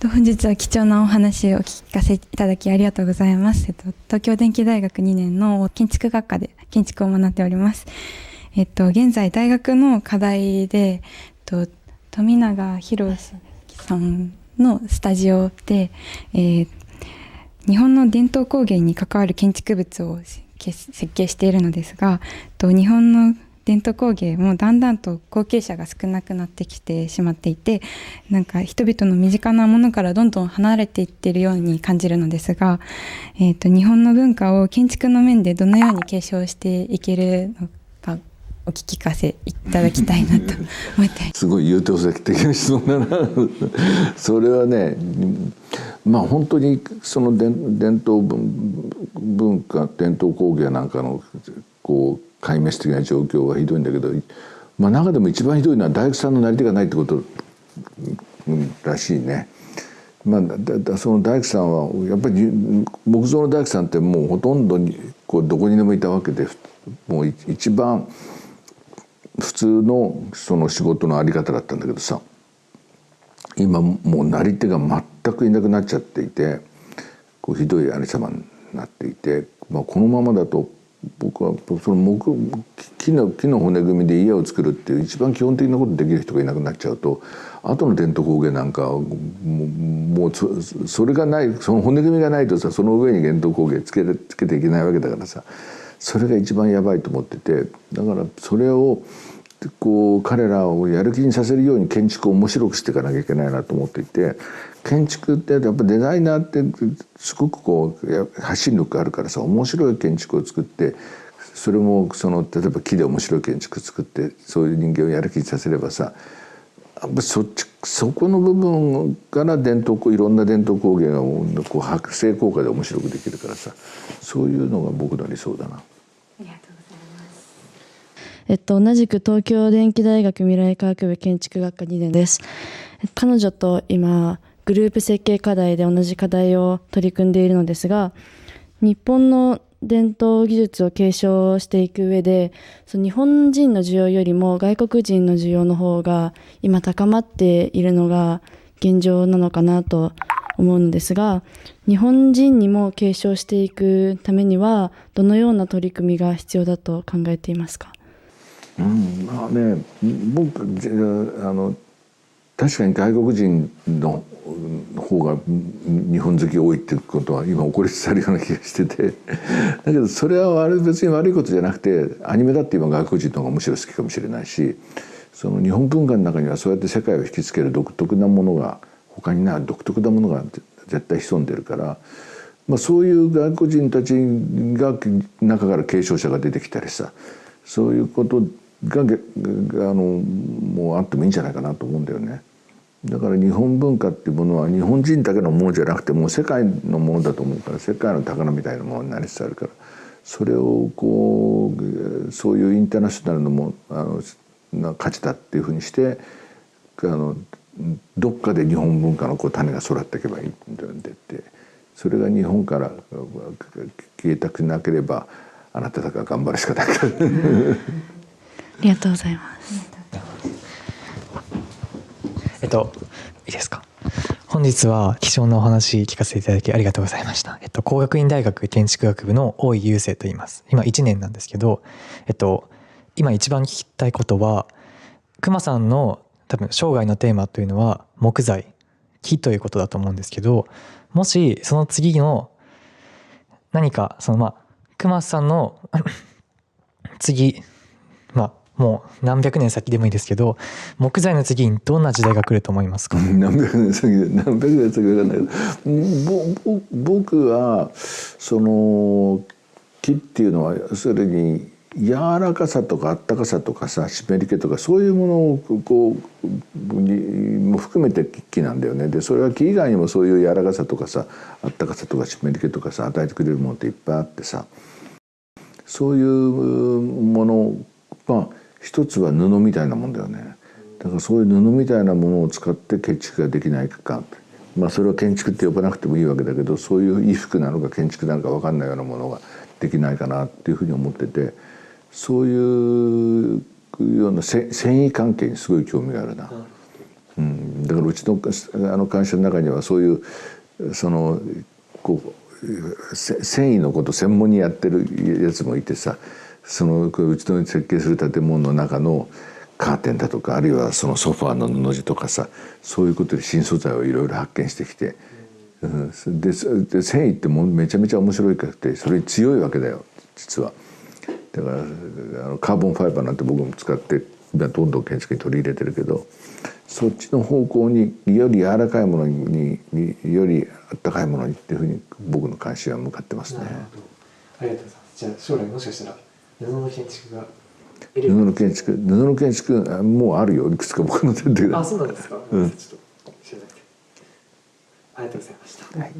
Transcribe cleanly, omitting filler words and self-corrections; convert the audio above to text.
本日は貴重なお話をお聞かせいただきありがとうございます。東京電機大学2年の建築学科で建築を学んでおります。現在大学の課題で、富永博さんのスタジオで、日本の伝統工芸に関わる建築物を設計しているのですが、日本の伝統工芸もだんだんと後継者が少なくなってきてしまっていて、なんか人々の身近なものからどんどん離れていっているように感じるのですが、日本の文化を建築の面でどのように継承していけるのかお聞かせいただきたいなと思ってすごい優等生的な質問だなそれはね、本当にその伝統文化伝統工芸なんかの壊滅的な状況はひどいんだけど、中でも一番ひどいのは大工さんのなり手がないってことらしいね。その大工さんはやっぱり木造の大工さんってもうほとんどにどこにでもいたわけで、もう一番普通のその仕事のあり方だったんだけどさ、今もうなり手が全くいなくなっちゃっていて、ひどいありさまになっていて、このままだと僕はその木の骨組みで家を作るっていう一番基本的なことできる人がいなくなっちゃうと、後の伝統工芸なんかもうそれがない、その骨組みがないとさ、その上に伝統工芸つけていけないわけだからさ、それが一番やばいと思ってて、だからそれを彼らをやる気にさせるように建築を面白くしていかなきゃいけないなと思っていて、建築ってやっぱデザイナーってすごく発信力があるからさ、面白い建築を作って、それも例えば木で面白い建築作って、そういう人間をやる気にさせればさ、そこの部分からいろんな伝統工芸が剥製効果で面白くできるからさ、そういうのが僕の理想だな。同じく東京電機大学未来科学部建築学科2年です。彼女と今グループ設計課題で同じ課題を取り組んでいるのですが、日本の伝統技術を継承していく上で、日本人の需要よりも外国人の需要の方が今高まっているのが現状なのかなと思うのですが、日本人にも継承していくためにはどのような取り組みが必要だと考えていますか？僕確かに外国人の方が日本好き多いっていうことは今起こりつつあるような気がしててだけどそれは別に悪いことじゃなくて、アニメだって今外国人の方がむしろ好きかもしれないし、その日本文化の中にはそうやって世界を引きつける独特なものが、他にない独特なものが絶対潜んでるから、そういう外国人たちが中から継承者が出てきたりさ、そういうことがもうあってもいいんじゃないかなと思うんだよね。だから日本文化っていうものは日本人だけのものじゃなくて、もう世界のものだと思うから、世界の宝みたいなものになりつつあるから、それをそういうインターナショナルの価値だっていうふうにして、どっかで日本文化の種が育っていけばいいんだって、それが日本から消えたくなければあなただから頑張るしかないからありがとうございます。いいですか。本日は貴重なお話聞かせていただきありがとうございました。工学院大学建築学部の大井雄生と言います。今1年なんですけど、今一番聞きたいことは、隈さんの多分生涯のテーマというのは木材、木ということだと思うんですけど、もしその次の何か隈さんの次、もう何百年先でもいいですけど、木材の次にどんな時代が来ると思いますか？何百年先分かんないけど、僕はその木っていうのは要するに柔らかさとかあったかさとかさ、湿り気とかそういうものをも含めて木なんだよね。でそれは木以外にもそういう柔らかさとかさ、あったかさとか湿り気とかさ与えてくれるものっていっぱいあってさ、そういうもの一つは布みたいなもんだよね。だからそういう布みたいなものを使って建築ができないか、それは建築って呼ばなくてもいいわけだけど、そういう衣服なのか建築なのか分かんないようなものができないかなっていうふうに思ってて、そういうような繊維関係にすごい興味があるな。だからうちの会社の中にはそういうこう繊維のこと専門にやってるやつもいてさ、うちの設計する建物の中のカーテンだとか、あるいはそのソファーの布地とかさ、そういうことで新素材をいろいろ発見してきて、で繊維ってめちゃめちゃ面白いからって、それに強いわけだよ実は。だからカーボンファイバーなんて僕も使ってどんどん建築に取り入れてるけど、そっちの方向により柔らかいものによりあったかいものにっていうふうに僕の関心は向かってますね。ありがとうございます。じゃあ将来もしかしたら布の建築が布の建築もうあるよ、いくつか僕の手で。あ、そうなんですか。ちょっと知らなくて。ありがとうございました。はい。